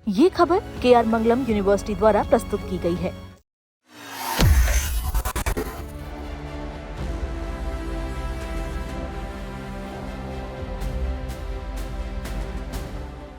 ये खबर KR मंगलम university द्वारा प्रस्तुत की गई है।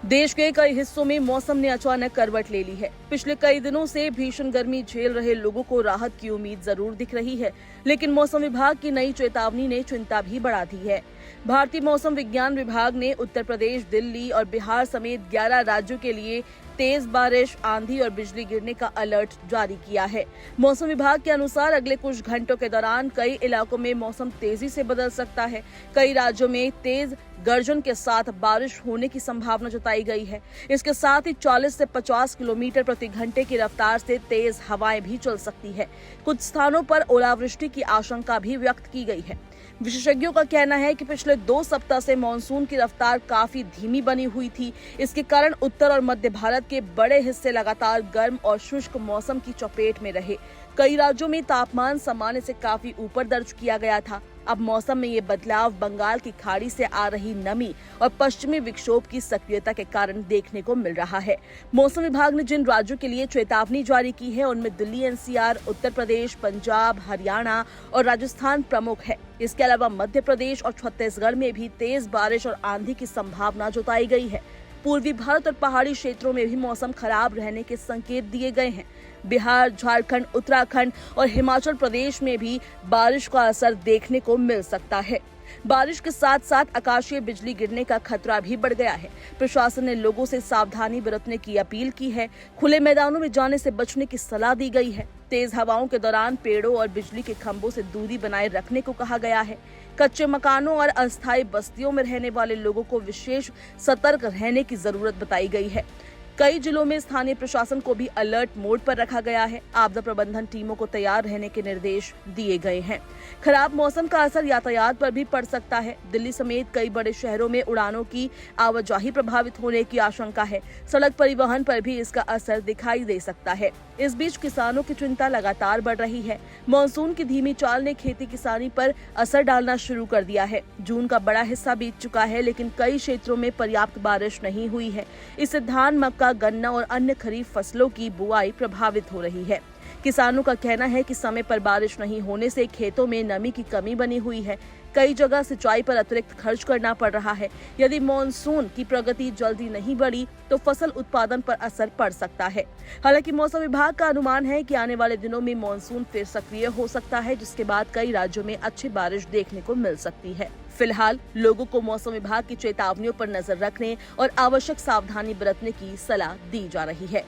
देश के कई हिस्सों में मौसम ने अचानक करवट ले ली है। पिछले कई दिनों से भीषण गर्मी झेल रहे लोगों को राहत की उम्मीद जरूर दिख रही है, लेकिन मौसम विभाग की नई चेतावनी ने चिंता भी बढ़ा दी है। भारतीय मौसम विज्ञान विभाग ने उत्तर प्रदेश, दिल्ली और बिहार समेत 11 राज्यों के लिए तेज बारिश, आंधी और बिजली गिरने का अलर्ट जारी किया है। मौसम विभाग के अनुसार अगले कुछ घंटों के दौरान कई इलाकों में मौसम तेजी से बदल सकता है। कई राज्यों में तेज गर्जन के साथ बारिश होने की संभावना जताई गई है। इसके साथ ही 40 से 50 किलोमीटर प्रति घंटे की रफ्तार से तेज हवाएं भी चल सकती है। कुछ स्थानों पर ओलावृष्टि की आशंका भी व्यक्त की गई है। विशेषज्ञों का कहना है कि पिछले 2 सप्ताह से मानसून की रफ्तार काफी धीमी बनी हुई थी। इसके कारण उत्तर और मध्य भारत के बड़े हिस्से लगातार गर्म और शुष्क मौसम की चपेट में रहे। कई राज्यों में तापमान सामान्य से काफी ऊपर दर्ज किया गया था। अब मौसम में ये बदलाव बंगाल की खाड़ी से आ रही नमी और पश्चिमी विक्षोभ की सक्रियता के कारण देखने को मिल रहा है। मौसम विभाग ने जिन राज्यों के लिए चेतावनी जारी की है उनमें दिल्ली, NCR, उत्तर प्रदेश, पंजाब, हरियाणा और राजस्थान प्रमुख है। इसके अलावा मध्य प्रदेश और छत्तीसगढ़ में भी तेज बारिश और आंधी की संभावना जताई गई है। पूर्वी भारत और पहाड़ी क्षेत्रों में भी मौसम खराब रहने के संकेत दिए गए हैं। बिहार, झारखंड, उत्तराखंड और हिमाचल प्रदेश में भी बारिश का असर देखने को मिल सकता है। बारिश के साथ साथ आकाशीय बिजली गिरने का खतरा भी बढ़ गया है। प्रशासन ने लोगों से सावधानी बरतने की अपील की है। खुले मैदानों में जाने से बचने की सलाह दी गई है। तेज हवाओं के दौरान पेड़ों और बिजली के खंभों से दूरी बनाए रखने को कहा गया है। कच्चे मकानों और अस्थायी बस्तियों में रहने वाले लोगों को विशेष सतर्क रहने की जरूरत बताई गई है। कई जिलों में स्थानीय प्रशासन को भी अलर्ट मोड पर रखा गया है। आपदा प्रबंधन टीमों को तैयार रहने के निर्देश दिए गए हैं। खराब मौसम का असर यातायात पर भी पड़ सकता है। दिल्ली समेत कई बड़े शहरों में उड़ानों की आवाजाही प्रभावित होने की आशंका है। सड़क परिवहन पर भी इसका असर दिखाई दे सकता है। इस बीच किसानों की चिंता लगातार बढ़ रही है। मानसून की धीमी चाल ने खेती किसानी पर असर डालना शुरू कर दिया है। जून का बड़ा हिस्सा बीत चुका है, लेकिन कई क्षेत्रों में पर्याप्त बारिश नहीं हुई है। इससे धान, मक्का, गन्ना और अन्य खरीफ फसलों की बुआई प्रभावित हो रही है। किसानों का कहना है कि समय पर बारिश नहीं होने से खेतों में नमी की कमी बनी हुई है। कई जगह सिंचाई पर अतिरिक्त खर्च करना पड़ रहा है। यदि मॉनसून की प्रगति जल्दी नहीं बढ़ी तो फसल उत्पादन पर असर पड़ सकता है। हालांकि मौसम विभाग का अनुमान है कि आने वाले दिनों में मॉनसून फिर सक्रिय हो सकता है, जिसके बाद कई राज्यों में अच्छी बारिश देखने को मिल सकती है। फिलहाल लोगों को मौसम विभाग की चेतावनियों पर नजर रखने और आवश्यक सावधानी बरतने की सलाह दी जा रही है।